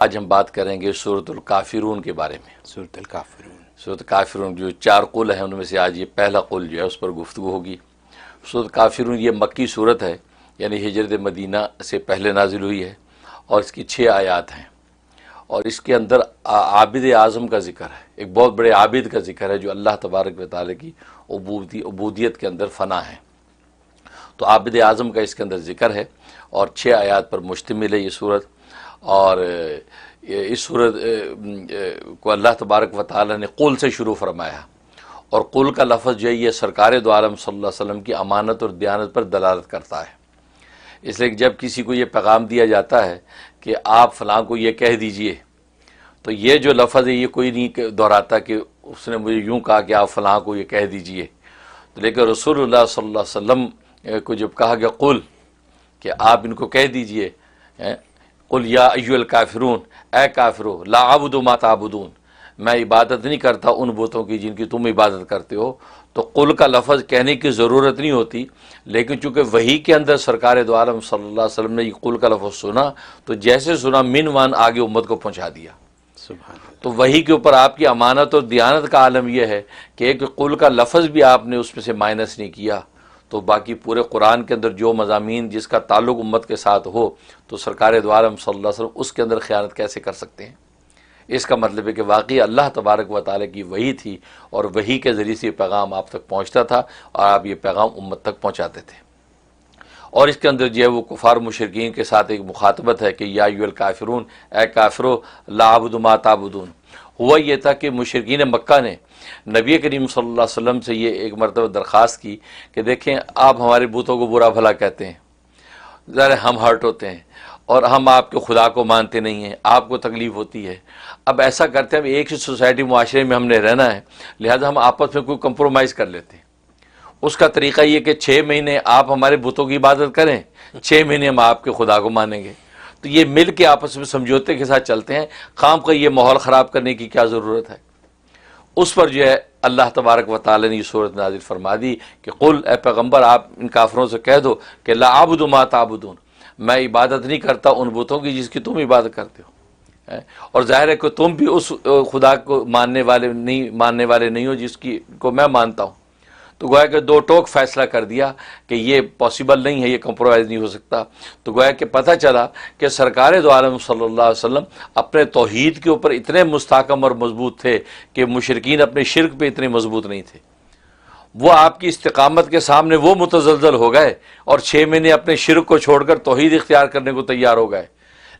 آج ہم بات کریں گے سورۃ الکافرون کے بارے میں۔ سورۃ الکافرون، سورۃ الکافرون جو 4 قل ہیں ان میں سے آج یہ پہلا قل جو ہے اس پر گفتگو ہوگی۔ سورۃ الکافرون یہ مکی صورت ہے، یعنی ہجرت مدینہ سے پہلے نازل ہوئی ہے، اور اس کی 6 آیات ہیں، اور اس کے اندر عابد اعظم کا ذکر ہے، ایک بہت بڑے عابد کا ذکر ہے جو اللہ تبارک و تعالیٰ کی عبودیت کے اندر فنا ہے۔ تو عابد اعظم کا اس کے اندر ذکر ہے، اور 6 آیات پر مشتمل ہے یہ صورت۔ اور اس صورت کو اللہ تبارک و تعالیٰ نے قل سے شروع فرمایا، اور قل کا لفظ جو ہے یہ سرکار دو عالم صلی اللہ علیہ وسلم کی امانت اور دیانت پر دلالت کرتا ہے۔ اس لیے کہ جب کسی کو یہ پیغام دیا جاتا ہے کہ آپ فلاں کو یہ کہہ دیجئے، تو یہ جو لفظ ہے یہ کوئی نہیں دہراتا کہ اس نے مجھے یوں کہا کہ آپ فلاں کو یہ کہہ دیجئے، لیکن رسول اللہ صلی اللہ علیہ وسلم کو جب کہا گیا قل، کہ آپ ان کو کہہ دیجئے، قل یا ایھا الکافرون، اے کافرو، لا اعبد ما تعبدون، میں عبادت نہیں کرتا ان بتوں کی جن کی تم عبادت کرتے ہو۔ تو قل کا لفظ کہنے کی ضرورت نہیں ہوتی، لیکن چونکہ وحی کے اندر سرکار دو عالم صلی اللہ علیہ وسلم نے یہ قل کا لفظ سنا، تو جیسے سنا من وان آگے امت کو پہنچا دیا۔ سبحان اللہ۔ تو وحی کے اوپر آپ کی امانت اور دیانت کا عالم یہ ہے کہ ایک قل کا لفظ بھی آپ نے اس میں سے مائنس نہیں کیا، تو باقی پورے قرآن کے اندر جو مضامین جس کا تعلق امت کے ساتھ ہو، تو سرکار دو عالم صلی اللہ علیہ وسلم اس کے اندر خیانت کیسے کر سکتے ہیں؟ اس کا مطلب ہے کہ واقعی اللہ تبارک و تعالیٰ کی وحی تھی، اور وحی کے ذریعے سے یہ پیغام آپ تک پہنچتا تھا، اور آپ یہ پیغام امت تک پہنچاتے تھے۔ اور اس کے اندر جو ہے وہ کفار مشرکین کے ساتھ ایک مخاطبت ہے کہ یا ایھا الکافرون، اے کافرو، لا اعبد ما تعبدون۔ ہوا یہ تھا کہ مشرکین مکہ نے نبی کریم صلی اللہ علیہ وسلم سے یہ ایک مرتبہ درخواست کی کہ دیکھیں آپ ہمارے بتوں کو برا بھلا کہتے ہیں، ذرا ہم ہرٹ ہوتے ہیں، اور ہم آپ کے خدا کو مانتے نہیں ہیں، آپ کو تکلیف ہوتی ہے۔ اب ایسا کرتے ہیں، ہم ایک ہی سوسائٹی معاشرے میں ہم نے رہنا ہے، لہذا ہم آپس میں کوئی کمپرومائز کر لیتے ہیں۔ اس کا طریقہ یہ کہ 6 مہینے آپ ہمارے بتوں کی عبادت کریں، 6 مہینے ہم آپ کے خدا کو مانیں گے۔ تو یہ مل کے آپس میں سمجھوتے کے ساتھ چلتے ہیں، خام کا یہ ماحول خراب کرنے کی کیا ضرورت ہے؟ اس پر جو ہے اللہ تبارک و تعالی نے یہ صورت نازل فرما دی کہ قل، اے پیغمبر آپ ان کافروں سے کہہ دو کہ لا اعبد ما تعبدون، میں عبادت نہیں کرتا ان بتوں کی جس کی تم عبادت کرتے ہو، اور ظاہر ہے کہ تم بھی اس خدا کو ماننے والے نہیں ہو جس کی کو میں مانتا ہوں۔ تو گویا کہ 2 ٹوک فیصلہ کر دیا کہ یہ پاسبل نہیں ہے، یہ کمپرومائز نہیں ہو سکتا۔ تو گویا کہ پتہ چلا کہ سرکار دو عالم صلی اللہ علیہ وسلم اپنے توحید کے اوپر اتنے مستحکم اور مضبوط تھے کہ مشرکین اپنے شرک پہ اتنے مضبوط نہیں تھے۔ وہ آپ کی استقامت کے سامنے وہ متزلزل ہو گئے، اور 6 مہینے اپنے شرک کو چھوڑ کر توحید اختیار کرنے کو تیار ہو گئے۔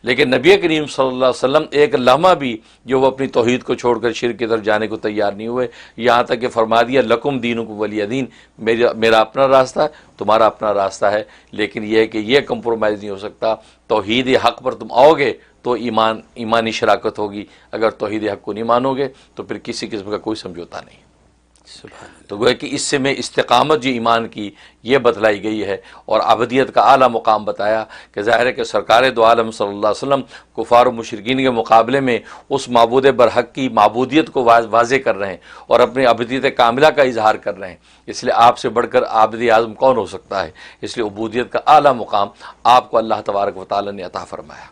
لیکن نبی کریم صلی اللہ علیہ وسلم ایک لمحہ بھی جو وہ اپنی توحید کو چھوڑ کر شرک کی طرف جانے کو تیار نہیں ہوئے، یہاں تک کہ فرما دیا لکم دینکم ولی دین، میرا اپنا راستہ ہے، تمہارا اپنا راستہ ہے، لیکن یہ ہے کہ یہ کمپرومائز نہیں ہو سکتا۔ توحید حق پر تم آؤ گے تو ایمانی شراکت ہوگی، اگر توحید حق کو نہیں مانو گے تو پھر کسی قسم کا کوئی سمجھوتا نہیں۔ تو گویا کہ اس سے میں استقامت جو ایمان کی یہ بتلائی گئی ہے، اور ابدیت کا اعلیٰ مقام بتایا کہ ظاہر ہے کہ سرکار دو عالم صلی اللہ علیہ وسلم کفار و مشرکین کے مقابلے میں اس معبود برحق کی معبودیت کو واضح کر رہے ہیں، اور اپنی ابدیت کاملہ کا اظہار کر رہے ہیں۔ اس لیے آپ سے بڑھ کر عابد اعظم کون ہو سکتا ہے؟ اس لیے عبودیت کا اعلیٰ مقام آپ کو اللہ تبارک و تعالی نے عطا فرمایا۔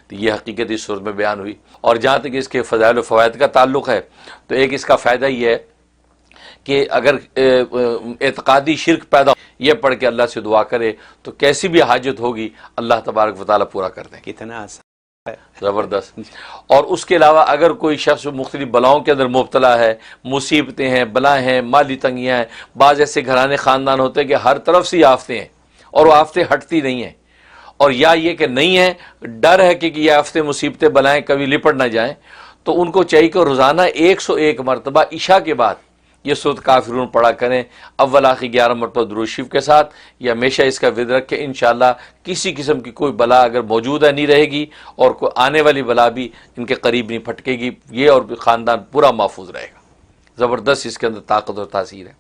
تو یہ حقیقت اس صورت میں بیان ہوئی۔ اور جہاں تک اس کے فضائل و فوائد کا تعلق ہے، تو ایک اس کا فائدہ یہ ہے کہ اگر اعتقادی شرک پیدا یہ پڑھ کے اللہ سے دعا کرے تو کیسی بھی حاجت ہوگی اللہ تبارک و تعالیٰ پورا کر دیں گے۔ کتنا آسان، زبردست۔ اور اس کے علاوہ اگر کوئی شخص مختلف بلاؤں کے اندر مبتلا ہے، مصیبتیں ہیں، بلائیں ہیں، مالی تنگیاں ہیں، بعض ایسے گھرانے خاندان ہوتے ہیں کہ ہر طرف سے آفتیں ہیں، اور وہ آفتیں ہٹتی نہیں ہیں، اور یا یہ کہ نہیں ہے، ڈر ہے کہ یہ آفتیں مصیبتیں بلائیں کبھی لپٹ نہ جائیں، تو ان کو چاہیے کہ روزانہ 101 مرتبہ عشاء کے بعد یہ سورۃ کافرون پڑھا کریں، اول آخر 11 مرتبہ درود شریف کے ساتھ، یا ہمیشہ اس کا ورد رکھ کے انشاءاللہ کسی قسم کی کوئی بلا اگر موجود ہے نہیں رہے گی، اور کوئی آنے والی بلا بھی ان کے قریب نہیں پھٹکے گی، یہ اور خاندان پورا محفوظ رہے گا۔ زبردست اس کے اندر طاقت اور تاثیر ہے۔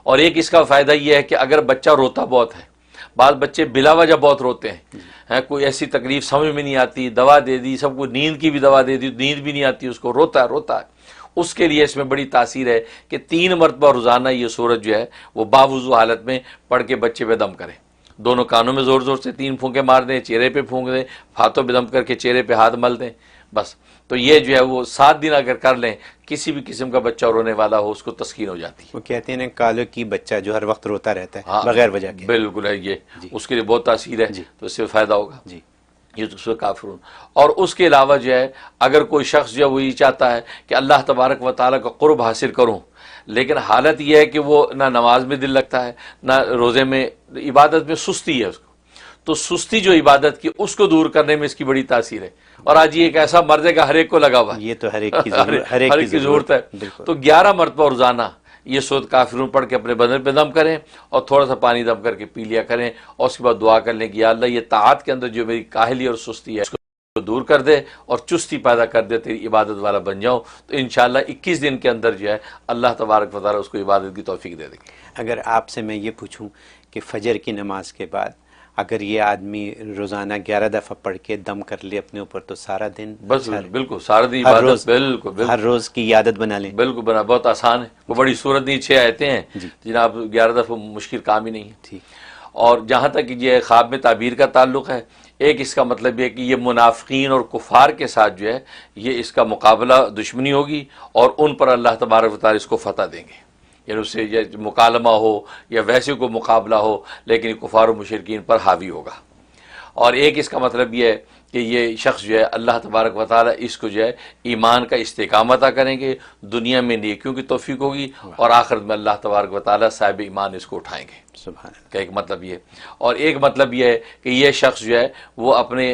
اور ایک اس کا فائدہ یہ ہے کہ اگر بچہ روتا بہت ہے، بعض بچے بلا وجہ بہت روتے ہیں، کوئی ایسی تکلیف سمجھ میں نہیں آتی، دوا دے دی سب کو، نیند کی بھی دوا دے دی، نیند بھی نہیں آتی اس کو، روتا ہے، اس کے لیے اس میں بڑی تاثیر ہے کہ 3 مرتبہ روزانہ یہ سورت جو ہے وہ باوضو حالت میں پڑھ کے بچے پہ دم کریں، دونوں کانوں میں زور زور سے 3 پھونکے مار دیں، چہرے پہ پھونک دیں، ہاتھوں پہ دم کر کے چہرے پہ ہاتھ مل دیں، بس. تو یہ جو ہے وہ 7 دن اگر کر لیں، کسی بھی قسم کا بچہ رونے والا ہو اس کو تسکین ہو جاتی ہے. وہ کہتے ہیں نا کالو کی بچہ جو ہر وقت روتا رہتا ہے ہاں بغیر وجہ کے. بالکل ہے، یہ جی. اس کے لیے بہت تاثیر ہے. جی. تو اس سے فائدہ ہوگا. جی. یہ تو سورۃ کافرون. اور اس کے علاوہ جو ہے اگر کوئی شخص جو ہے وہ یہ چاہتا ہے کہ اللہ تبارک و تعالیٰ کا قرب حاصل کروں، لیکن حالت یہ ہے کہ وہ نہ نماز میں دل لگتا ہے نہ روزے میں، عبادت میں سستی ہے اس کو، تو سستی جو عبادت کی اس کو دور کرنے میں اس کی بڑی تاثیر ہے. اور آج یہ ایک ایسا مرض ہے کہ ہر ایک کو لگا ہوا ہے، یہ تو ہر ایک کی ہر ضرورت، ہر ایک کی ضرورت ہے. بالکل. تو 11 مرتبہ روزانہ یہ سورۃ کافرون پڑھ کے اپنے بدن پہ دم کریں اور تھوڑا سا پانی دم کر کے پی لیا کریں، اور اس کے بعد دعا کر لیں کہ یا اللہ یہ طاعت کے اندر جو میری کاہلی اور سستی ہے اس کو دور کر دے اور چستی پیدا کر دے، تیری عبادت والا بن جاؤں. تو انشاءاللہ 21 دن کے اندر جو ہے اللہ تبارک و تعالیٰ اس کو عبادت کی توفیق دے دے گی. اگر آپ سے میں یہ پوچھوں کہ فجر کی نماز کے بعد اگر یہ آدمی روزانہ 11 دفعہ پڑھ کے دم کر لے اپنے اوپر تو سارا دن، بس بالکل سارا دن ہر روز، عبادت. بالکل ہر روز کی عادت بنا لیں. بالکل بنا، بہت آسان ہے. وہ بڑی صورت نہیں، 6 آیتیں ہیں جناب، 11 دفعہ مشکل کام ہی نہیں ہے. ٹھیک. اور جہاں تک یہ خواب میں تعبیر کا تعلق ہے، ایک اس کا مطلب یہ کہ یہ منافقین اور کفار کے ساتھ جو ہے یہ اس کا مقابلہ دشمنی ہوگی اور ان پر اللہ تبارک و تعالیٰ اس کو فتح دیں گے. یعنی اس سے یہ مکالمہ ہو یا ویسے کو مقابلہ ہو، لیکن کفار و مشرکین پر حاوی ہوگا. اور ایک اس کا مطلب یہ ہے کہ یہ شخص جو ہے اللہ تبارک و تعالیٰ اس کو جو ہے ایمان کا استحکام عطا کریں گے، دنیا میں نیکیوں کی توفیق ہوگی، اور آخرت میں اللہ تبارک و تعالیٰ صاحب ایمان اس کو اٹھائیں گے. سبحان اللہ. کا ایک مطلب یہ. اور ایک مطلب یہ ہے کہ یہ شخص جو ہے وہ اپنے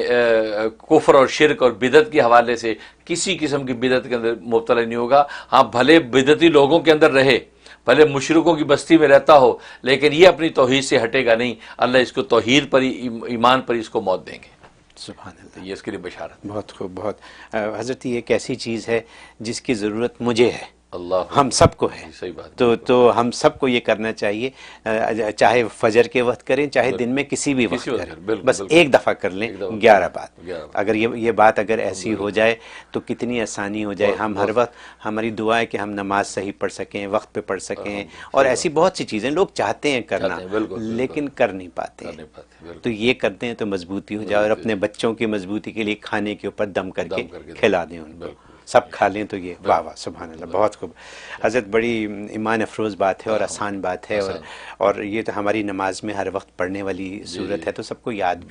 کفر اور شرک اور بدعت کے حوالے سے کسی قسم کی بدعت کے اندر مبتلا نہیں ہوگا. ہاں بھلے بدعتی لوگوں کے اندر رہے، بھلے مشرکوں کی بستی میں رہتا ہو، لیکن یہ اپنی توحید سے ہٹے گا نہیں. اللہ اس کو توحید پر ہی، ایمان پر ہی اس کو موت دیں گے. سبحان اللہ. یہ اس کے لیے بشارت. بہت خوب. بہت حضرت یہ ایک ایسی چیز ہے جس کی ضرورت مجھے ہے، اللہ ہم سب کو ہے. صحیح بات. تو ہم سب کو یہ کرنا چاہیے، چاہے فجر کے وقت کریں چاہے دن میں کسی بھی وقت کریں، بس ایک دفعہ کر لیں 11 بار. اگر یہ بات اگر ایسی ہو جائے تو کتنی آسانی ہو جائے. ہم ہر وقت، ہماری دعا ہے کہ ہم نماز صحیح پڑھ سکیں، وقت پہ پڑھ سکیں، اور ایسی بہت سی چیزیں لوگ چاہتے ہیں کرنا لیکن کر نہیں پاتے. تو یہ کرتے ہیں تو مضبوطی ہو جائے، اور اپنے بچوں کی مضبوطی کے لیے کھانے کے اوپر دم کر کے کھلا دیں ان کو، سب کھا لیں تو یہ واہ واہ سبحان اللہ. بہت خوب حضرت، بڑی ایمان افروز بات ہے اور آسان بات ہے، اور یہ تو ہماری نماز میں ہر وقت پڑھنے والی صورت ہے، تو سب کو یاد بھی